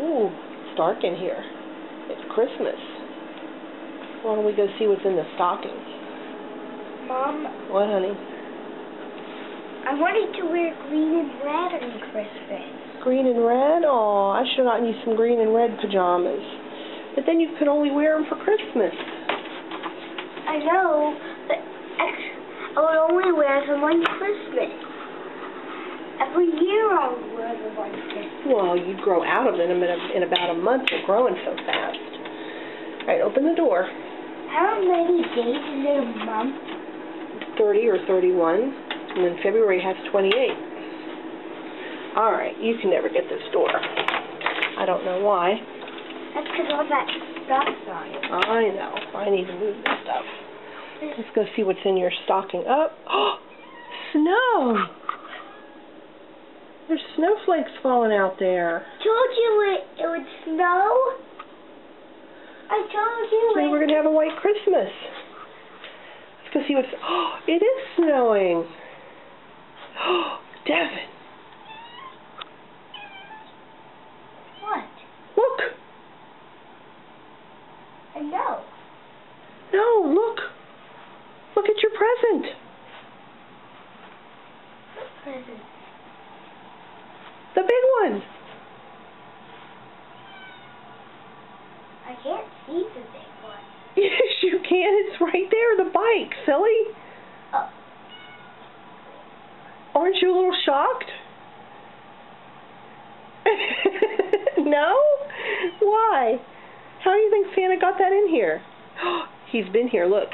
Ooh, it's dark in here. It's Christmas. Why don't we go see what's in the stocking? Mom. What, honey? I wanted to wear green and red on Christmas. Green and red? Aw, I should have gotten you some green and red pajamas. But then you could only wear them for Christmas. I know, but I would only wear them on Christmas. Every year I would wear them on Christmas. Well, you'd grow out of them in about a month. You're growing so fast. All right, open the door. How many days is in a month? 30 or 31. And then February has 28. All right, you can never get this door. I don't know why. That's because all that stuff's on it. I know. I need to move this stuff. Let's go see what's in your stocking. Oh, snow! There's snowflakes falling out there. Told you it would snow. I told you Maybe we're going to have a white Christmas. Let's go see what's... Oh, it is snowing. Oh, Devin. What? Look. I know. No, look. Look at your present. What present? The big one. I can't see the big one. Yes, you can. It's right there, the bike, silly. Oh. Aren't you a little shocked? No? Why? How do you think Santa got that in here? He's been here, look.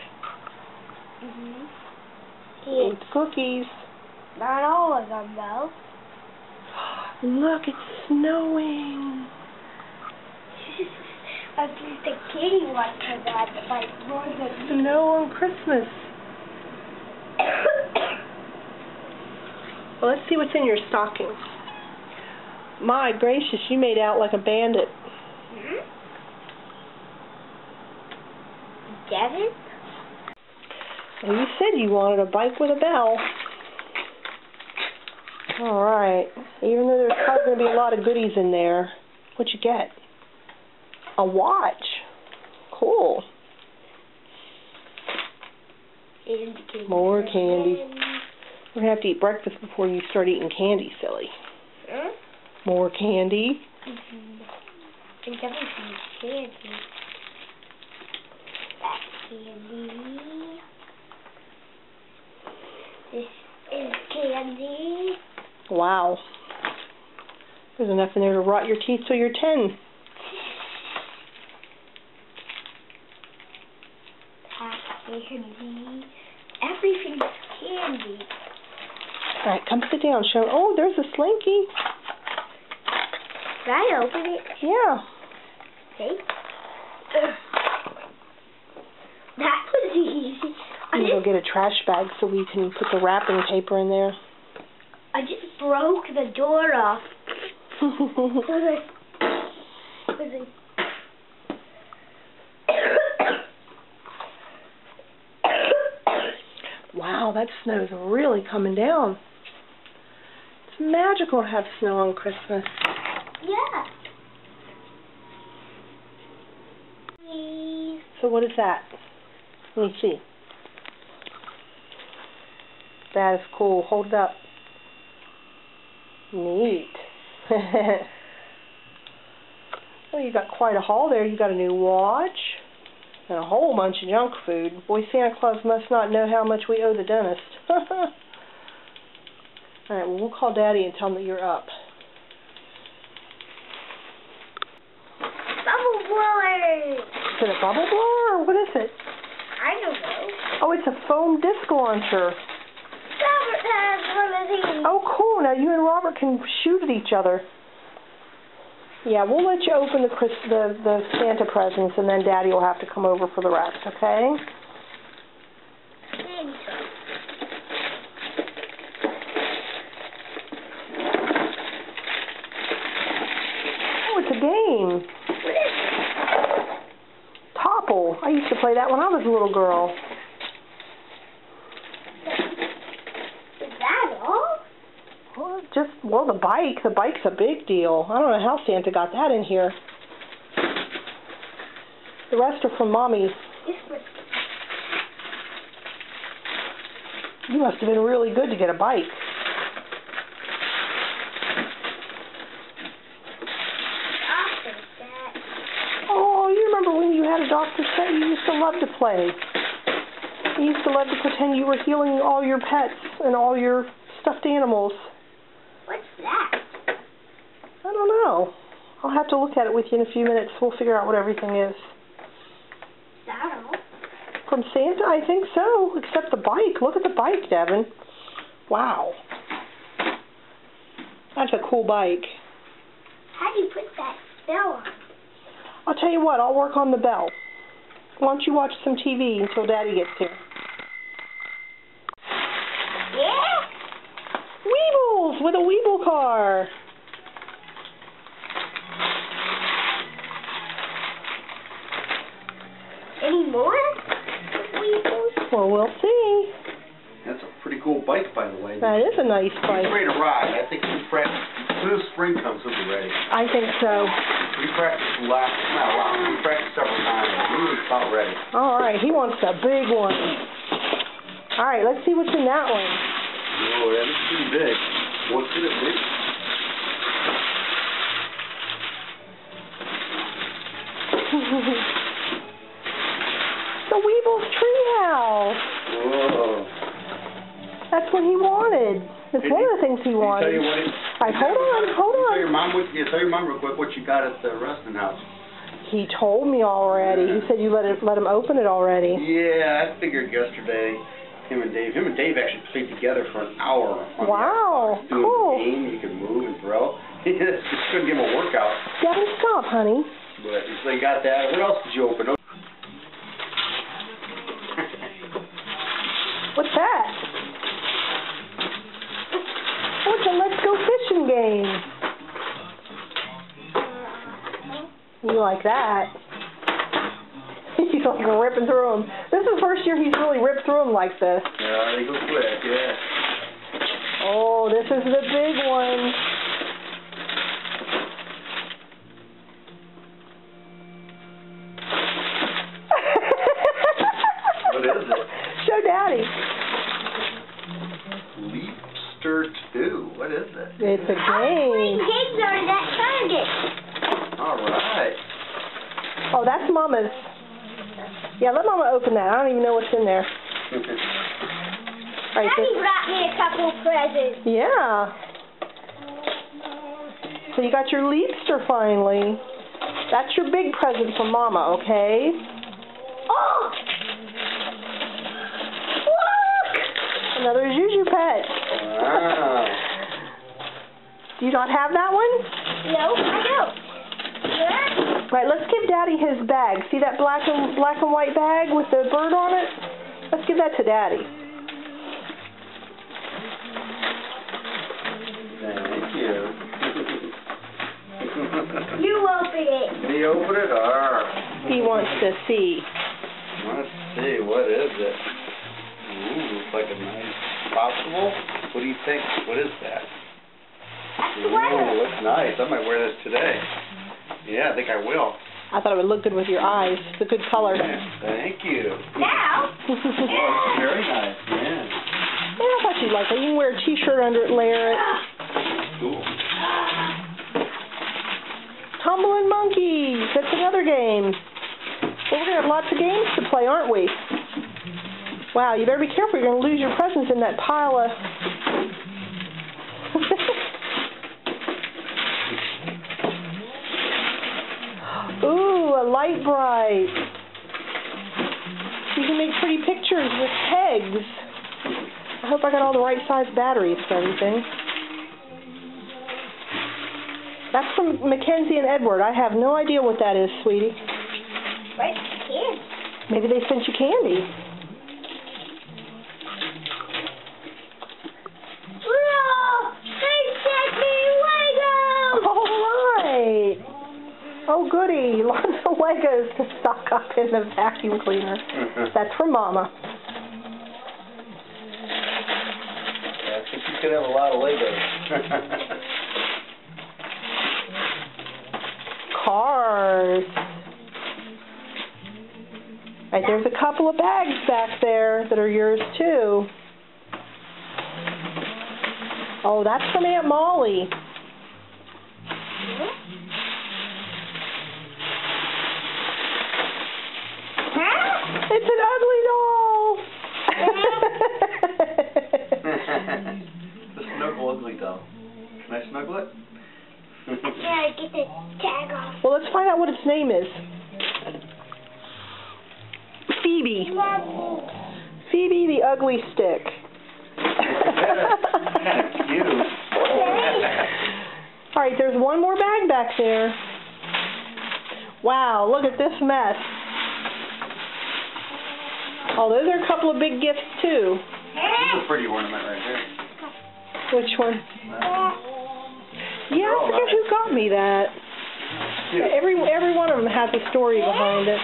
It's cookies. Not all of them, though. Look, it's snowing. I think the kitty wants to that, like, more than Snow on Christmas. Well, let's see what's in your stocking. My gracious, you made out like a bandit. Devin? Well, you said you wanted a bike with a bell. All right. Even though there's probably going to be a lot of goodies in there, what'd you get? A watch. Cool. And candy. More candy. We're going to have to eat breakfast before you start eating candy, silly. More candy. And Devin needs candy. That's candy. This is candy. Wow. There's enough in there to rot your teeth till you're 10. That's candy. Everything's candy. All right, come sit down. Show. Oh, there's a Slinky. Can I open it? Yeah. Okay. That was easy. I'm going to go get a trash bag so we can put the wrapping paper in there. I just broke the door off. Wow, that snow's really coming down. It's magical to have snow on Christmas. Yeah. So what is that? Let me see. That is cool. Hold it up. Neat. Well, you got quite a haul there. You got a new watch and a whole bunch of junk food. Boy, Santa Claus must not know how much we owe the dentist. All right, well, we'll call Daddy and tell him that you're up. Bubble blower. Is it a bubble blower or what is it? I don't know. Oh, it's a foam disc launcher. Robert has one of these. Oh, cool. Now you and Robert can shoot at each other. Yeah, we'll let you open the Santa presents, and then Daddy will have to come over for the rest, okay? Oh, it's a game. What is it? Topple. I used to play that when I was a little girl. Is that all? Well, just Well, the bike's a big deal. I don't know how Santa got that in here. The rest are from Mommy. You must have been really good to get a bike. Oh, you remember when you had a doctor's set? You used to love to play. You used to love to pretend you were healing all your pets and all your stuffed animals. What's that? I don't know. I'll have to look at it with you in a few minutes. We'll figure out what everything is. Saddle? From Santa? I think so. Except the bike. Look at the bike, Devin. Wow. That's a cool bike. How do you put that bell on? I'll tell you what. I'll work on the bell. Why don't you watch some TV until Daddy gets here? Yeah? Weebles with a Weeble car. Any more Weebles? Well, we'll see. That's a pretty cool bike, by the way. That is a nice bike. He's ready to ride. I think as soon as spring comes, he'll be ready. I think so. We practiced we practiced several times. He was about ready. All right, he wants a big one. All right, let's see what's in that one. Oh, yeah, this is pretty big. What's in it, big? The Weeble's treehouse. Whoa. That's what he wanted. It's one of the things he wanted. Tell you what All right, hold on. Tell your mom real quick what you got at the resting house. He told me already. He said you let him open it already. Yeah, I figured yesterday. Him and Dave actually played together for an hour. Wow, doing cool. the game, you could move and throw. He just couldn't give him a workout. Devin, stop, honey. But so you got that. What else did you open? What's that? Oh, it's a Let's Go Fishing game. You like that? He's like ripping through them. This is the first year he's really ripped through them like this. Yeah, they go quick, yeah. Oh, this is the big one. What is it? Show Daddy. Leapster 2. What is it? It's a game. Pigs are that target. All right. Oh, that's Mama's. Yeah, let Mama open that. I don't even know what's in there. Right, Daddy brought me a couple presents. yeah. So you got your Leapster finally. That's your big present from Mama, okay? Oh! Look! Another Juju pet. Wow. Do you not have that one? No, I don't. Right, let's give Daddy his bag. See that black and white bag with the bird on it? Let's give that to Daddy. Thank you. You open it. Did he open it? Or He wants to see. let's see, what is it? Ooh, looks like a nice popsicle. What do you think? What is that? That's the Ooh, weather. looks nice. I might wear this today. Yeah, I think I will. I thought it would look good with your eyes. It's a good color. Yeah, thank you. Now? Oh, very nice, yeah. Yeah, I thought you'd like it. You can wear a t-shirt under it, layer it. Cool. Tumbling Monkeys. That's another game. Well, we're going to have lots of games to play, aren't we? Wow, you better be careful. You're going to lose your presents in that pile of... Ooh, a light bright. You can make pretty pictures with pegs. I hope I got all the right size batteries for everything. That's from Mackenzie and Edward. I have no idea what that is, sweetie. Right here. Maybe they sent you candy. Whoa! They sent me Legos! All right. Oh, goody. Lots of Legos to stock up in the vacuum cleaner. That's from Mama. That's what you could have a lot of Legos. Cars. Right, there's a couple of bags back there that are yours too. Oh, that's from Aunt Molly. It's an ugly doll. The snuggle ugly doll. Can I snuggle it? Yeah, get the tag off. Well, let's find out what its name is. Phoebe. Phoebe the ugly stick. Cute. All right, there's one more bag back there. Wow, look at this mess. Oh, those are a couple of big gifts too. This is a pretty ornament right here. Which one? Yeah, I forget who got me that. Cute. Every one of them has a story behind it.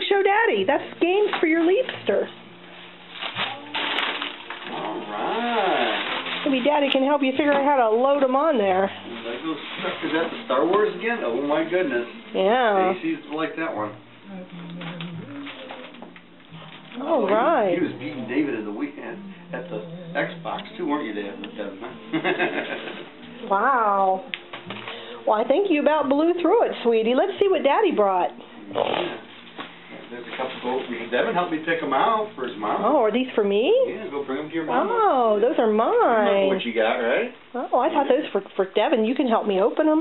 Show Daddy. That's games for your Leapster. All right. Maybe Daddy can help you figure out how to load them on there. Is that the Star Wars again? Oh my goodness. Yeah. Casey's like that one. All right. He was beating David at the weekend at the Xbox too, weren't you, Devin? Wow. Well, I think you about blew through it, sweetie. Let's see what Daddy brought. Yeah. There's a couple gold. Devin helped me pick them out for his mom. Oh, are these for me? Yeah, go bring them to your mom. Oh, those are You remember mine. what you got, right? Oh, I thought those for Devin. You can help me open them.